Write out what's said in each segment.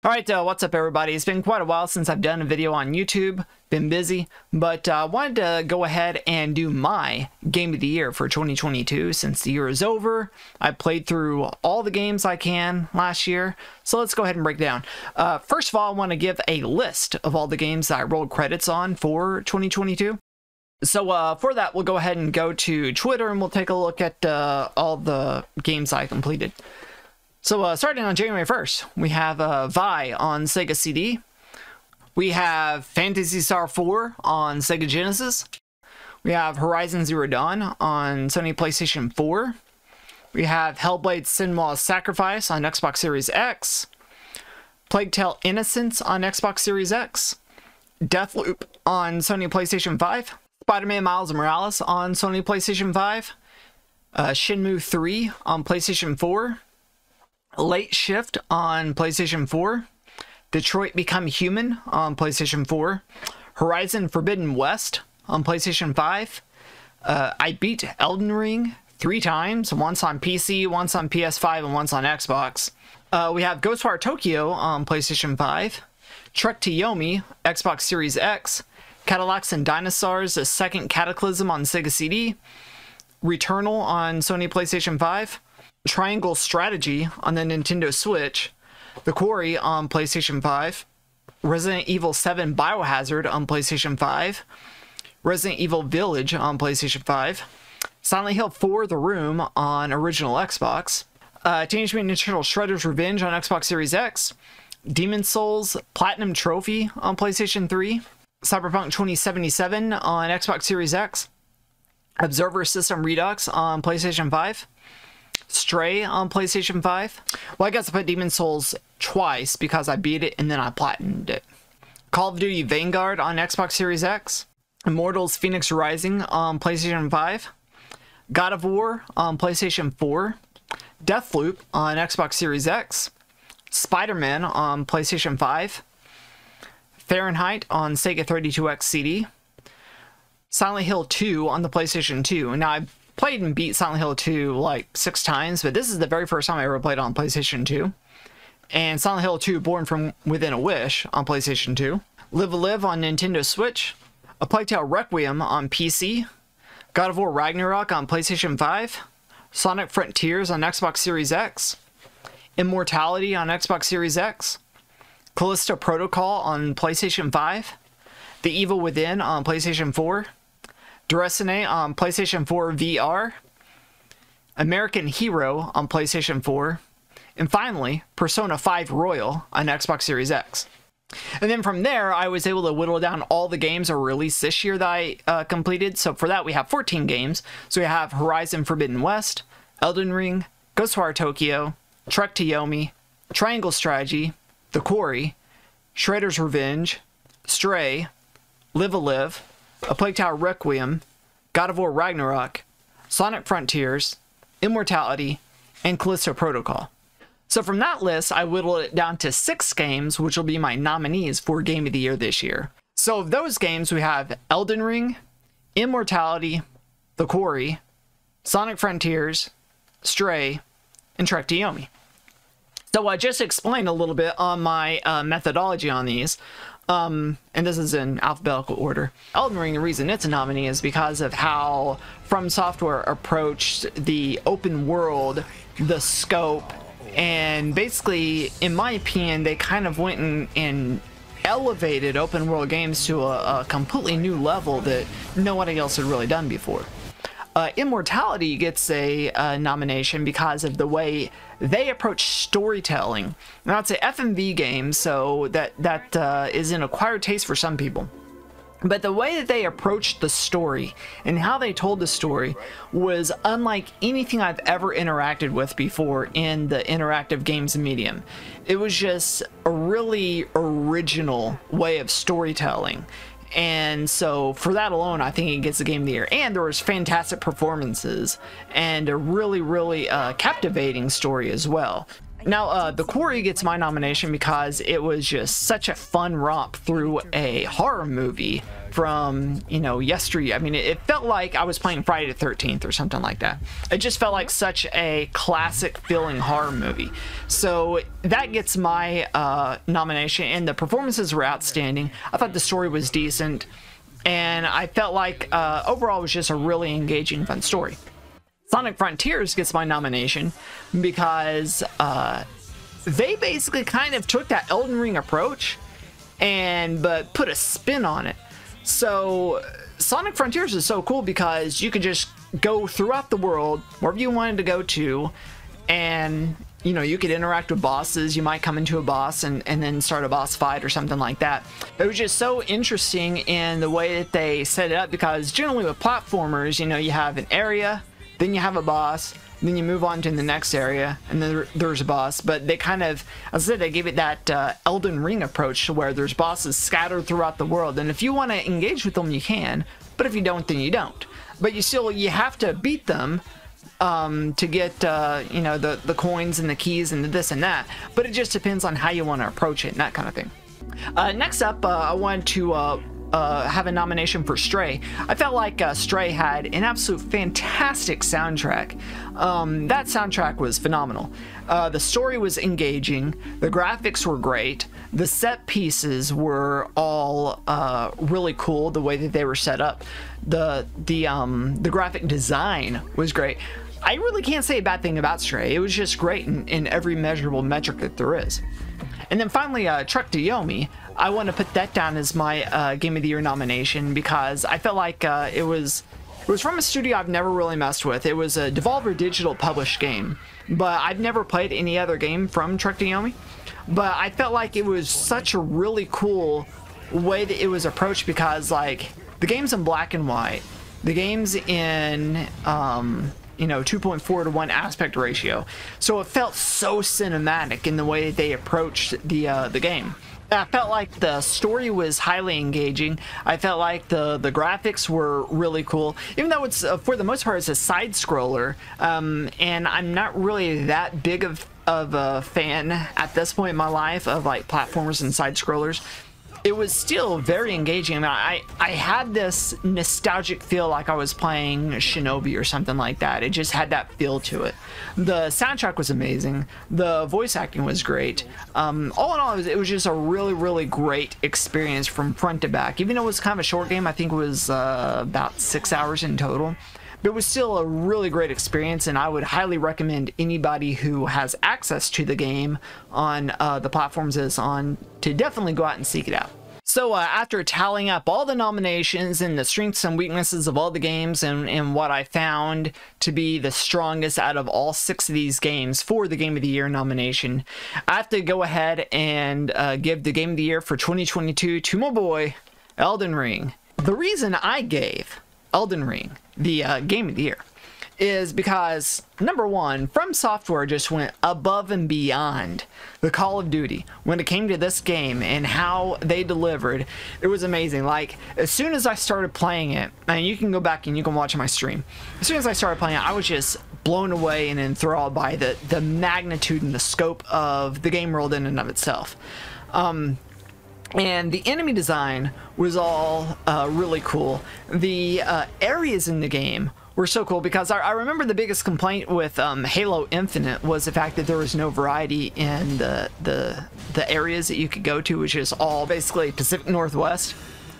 Alright, what's up everybody? It's been quite a while since I've done a video on YouTube. Been busy, but wanted to go ahead and do my Game of the Year for 2022 since the year is over. I played through all the games I can last year, so let's go ahead and break down. First of all, I want to give a list of all the games that I rolled credits on for 2022. So for that, we'll go ahead and go to Twitter and we'll take a look at all the games I completed. So starting on January 1st, we have Vi on Sega CD. We have Phantasy Star 4 on Sega Genesis. We have Horizon Zero Dawn on Sony PlayStation 4. We have Hellblade: Senua's Sacrifice on Xbox Series X. Plague Tale: Innocence on Xbox Series X. Deathloop on Sony PlayStation 5. Spider-Man Miles Morales on Sony PlayStation 5. Shenmue 3 on PlayStation 4. Late Shift on PlayStation 4, Detroit Become Human on PlayStation 4, Horizon Forbidden West on PlayStation 5. I beat Elden Ring 3 times, once on PC, once on PS5, and once on Xbox. We have Ghostwire Tokyo on PlayStation 5, Trek to Yomi, Xbox Series X, Cadillacs and Dinosaurs, The Second Cataclysm on Sega CD, Returnal on Sony PlayStation 5, Triangle Strategy on the Nintendo Switch, The Quarry on PlayStation 5, Resident Evil 7 Biohazard on PlayStation 5, Resident Evil Village on PlayStation 5, Silent Hill 4 The Room on original Xbox, Teenage Mutant Ninja Turtles Shredder's Revenge on Xbox Series X, Demon's Souls Platinum Trophy on PlayStation 3, Cyberpunk 2077 on Xbox Series X, Observer System Redux on PlayStation 5, Stray on PlayStation 5. Well, I guess I put Demon's Souls twice because I beat it and then I platinumed it. Call of Duty Vanguard on Xbox Series X. Immortals Phoenix Rising on PlayStation 5. God of War on PlayStation 4. Deathloop on Xbox Series X. Spider-Man on PlayStation 5. Fahrenheit on Sega 32X CD. Silent Hill 2 on the PlayStation 2. Now, I played and beat Silent Hill 2 like 6 times, but this is the very first time I ever played on PlayStation 2. And Silent Hill 2 Born from Within a Wish on PlayStation 2. Live a Live on Nintendo Switch. A Plague Tale Requiem on PC. God of War Ragnarok on PlayStation 5. Sonic Frontiers on Xbox Series X. Immortality on Xbox Series X. Callisto Protocol on PlayStation 5. The Evil Within on PlayStation 4. Dresine on PlayStation 4 VR, American Hero on PlayStation 4, and finally, Persona 5 Royal on Xbox Series X. And then from there, I was able to whittle down all the games that were released this year that I completed. So for that, we have 14 games. So we have Horizon Forbidden West, Elden Ring, Ghostwire Tokyo, Trek to Yomi, Triangle Strategy, The Quarry, Shredder's Revenge, Stray, Live a Live, A Plague Tale Requiem, God of War Ragnarok, Sonic Frontiers, Immortality, and Callisto Protocol. So from that list, I whittled it down to 6 games, which will be my nominees for Game of the Year this year. So of those games, we have Elden Ring, Immortality, The Quarry, Sonic Frontiers, Stray, and Trek to Yomi. So I just explained a little bit on my methodology on these. And this is in alphabetical order. Elden Ring, the reason it's a nominee is because of how From Software approached the open world, the scope, and basically, in my opinion, they kind of went and elevated open world games to a completely new level that nobody else had really done before. Immortality gets a nomination because of the way they approach storytelling. Now, it's an FMV game, so that is an acquired taste for some people. But the way that they approached the story and how they told the story was unlike anything I've ever interacted with before in the interactive games medium. It was just a really original way of storytelling. And so for that alone, I think it gets the Game of the Year. And there was fantastic performances and a really, really captivating story as well. Now, The Quarry gets my nomination because it was just such a fun romp through a horror movie from, you know, yesteryear. I mean, it felt like I was playing Friday the 13th or something like that. It just felt like such a classic feeling horror movie. So that gets my nomination, and the performances were outstanding. I thought the story was decent, and I felt like overall it was just a really engaging, fun story. Sonic Frontiers gets my nomination because they basically kind of took that Elden Ring approach but put a spin on it. So Sonic Frontiers is so cool because you could just go throughout the world wherever you wanted to go to, and you know, you could interact with bosses. You might come into a boss and then start a boss fight or something like that. It was just so interesting in the way that they set it up, because generally with platformers, you know, you have an area, then you have a boss, then you move on to the next area, and then there's a boss. But they kind of, as I said, they gave it that Elden Ring approach to where there's bosses scattered throughout the world, and if you want to engage with them, you can, but if you don't, then you don't. But you have to beat them to get you know, the coins and the keys and this and that. But it just depends on how you want to approach it and that kind of thing. Next up, I wanted to have a nomination for Stray. I felt like Stray had an absolute fantastic soundtrack. That soundtrack was phenomenal. The story was engaging, the graphics were great, the set pieces were all really cool, the way that they were set up. The graphic design was great. I really can't say a bad thing about Stray. It was just great in every measurable metric that there is. And then finally, Trek to Yomi. I want to put that down as my Game of the Year nomination because I felt like it was from a studio I've never really messed with. It was a Devolver Digital published game, but I've never played any other game from Trek to Yomi. But I felt like it was such a really cool way that it was approached, because like the game's in black and white, the game's in you know, 2.4 to 1 aspect ratio, so it felt so cinematic in the way that they approached the game. I felt like the story was highly engaging. I felt like the graphics were really cool, even though it's for the most part it's a side scroller, and I'm not really that big of a fan at this point in my life of like platformers and side scrollers. It was still very engaging. I mean, I had this nostalgic feel like I was playing Shinobi or something like that. It just had that feel to it. The soundtrack was amazing. The voice acting was great. All in all, it was just a really, really great experience from front to back. Even though it was kind of a short game, I think it was about 6 hours in total. But it was still a really great experience, and I would highly recommend anybody who has access to the game on the platforms it's on to definitely go out and seek it out. So after tallying up all the nominations and the strengths and weaknesses of all the games, and what I found to be the strongest out of all 6 of these games for the Game of the Year nomination, I have to go ahead and give the Game of the Year for 2022 to my boy, Elden Ring. The reason I gave Elden Ring the Game of the Year is because, number one, From Software just went above and beyond the Call of Duty when it came to this game, and how they delivered. It was amazing. Like, as soon as I started playing it, and you can go back and you can watch my stream, as soon as I started playing it, I was just blown away and enthralled by the magnitude and the scope of the game world in and of itself. And the enemy design was all really cool. The areas in the game were so cool, because I remember the biggest complaint with Halo Infinite was the fact that there was no variety in the areas that you could go to, which is all basically Pacific Northwest.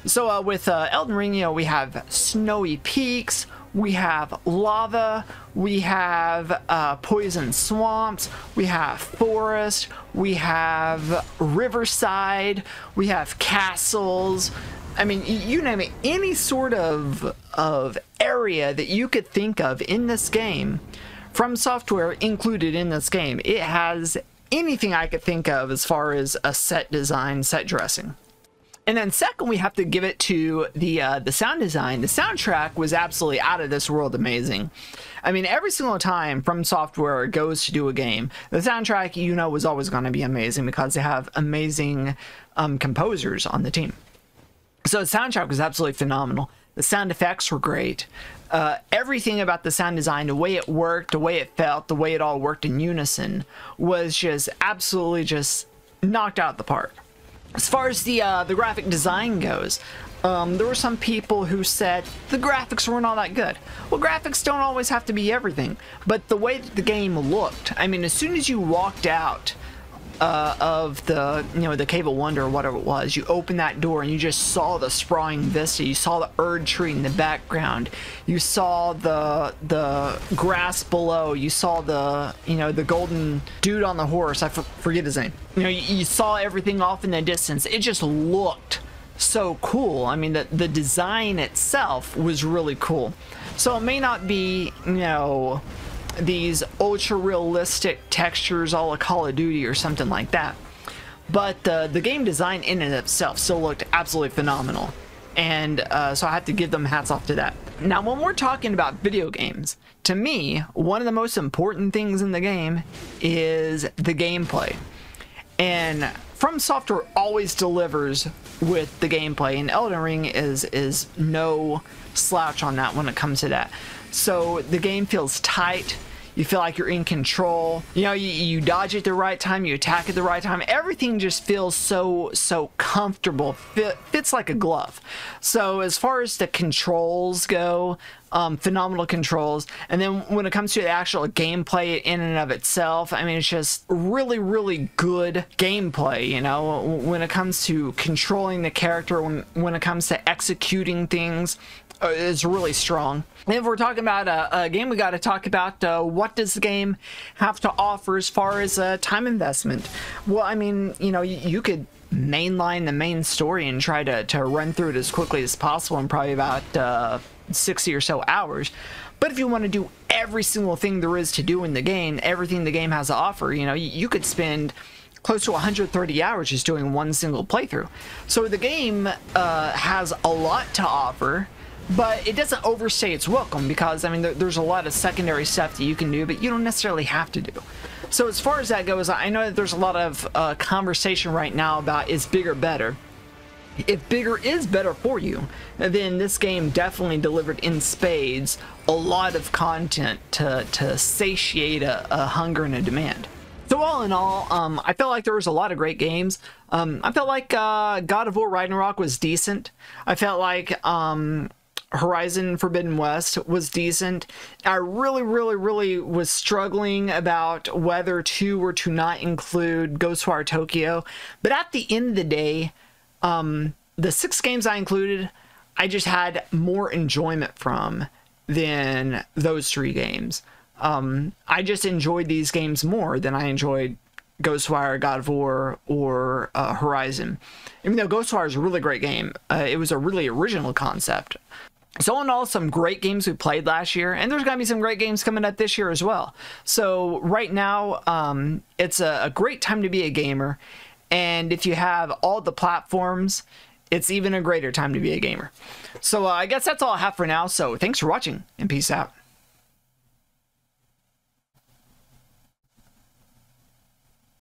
So with Elden Ring, you know, we have snowy peaks, we have lava, we have poison swamps, we have forest, we have riverside, we have castles. I mean, you name it, any sort of area that you could think of in this game, From Software included in this game. It has anything I could think of as far as a set design, set dressing. And then second, we have to give it to the sound design. The soundtrack was absolutely out of this world amazing. I mean, every single time From Software goes to do a game, the soundtrack, you know, was always going to be amazing, because they have amazing composers on the team. So the soundtrack was absolutely phenomenal. The sound effects were great. Everything about the sound design, the way it worked, the way it felt, the way it all worked in unison was just absolutely just knocked out the park. As far as the graphic design goes, there were some people who said the graphics weren't all that good. Well, graphics don't always have to be everything, but the way that the game looked, I mean, as soon as you walked out of the, you know, the Cave of Wonder or whatever it was, you opened that door and you just saw the sprawling vista. You saw the Erd tree in the background. You saw the grass below. You saw the, you know, the golden dude on the horse. I forget his name. You know, you saw everything off in the distance. It just looked so cool. I mean, the design itself was really cool. So it may not be, you know, these ultra realistic textures all of Call of Duty or something like that, but the game design in and of itself still looked absolutely phenomenal, and so I have to give them hats off to that. Now, when we're talking about video games, to me, one of the most important things in the game is the gameplay, and From Software always delivers with the gameplay, and Elden Ring is no slouch on that when it comes to that. So the game feels tight. You feel like you're in control. You know, you dodge at the right time, you attack at the right time. Everything just feels so comfortable. Fits like a glove. So as far as the controls go, phenomenal controls. And then when it comes to the actual gameplay in and of itself, I mean, it's just really good gameplay, you know, when it comes to controlling the character, when it comes to executing things, is really strong. And if we're talking about a game, we got to talk about what does the game have to offer as far as time investment. Well, I mean, you know, you could mainline the main story and try to run through it as quickly as possible in probably about 60 or so hours. But if you want to do every single thing there is to do in the game, everything the game has to offer, you know, you could spend close to 130 hours just doing one single playthrough. So the game has a lot to offer, but it doesn't overstay its welcome, because I mean there's a lot of secondary stuff that you can do, but you don't necessarily have to do. So as far as that goes, I know that there's a lot of conversation right now about is bigger better. If bigger is better for you, then this game definitely delivered in spades a lot of content to satiate a hunger and a demand. So all in all, I felt like there was a lot of great games. I felt like God of War Ragnarok was decent. I felt like Horizon Forbidden West was decent. I really was struggling about whether to or to not include Ghostwire Tokyo. But at the end of the day, the 6 games I included, I just had more enjoyment from than those 3 games. I just enjoyed these games more than I enjoyed Ghostwire, God of War, or Horizon. Even though Ghostwire is a really great game, it was a really original concept. So in all, some great games we played last year, and there's going to be some great games coming up this year as well. So right now, it's a great time to be a gamer, and if you have all the platforms, it's even a greater time to be a gamer. So I guess that's all I have for now, so thanks for watching, and peace out.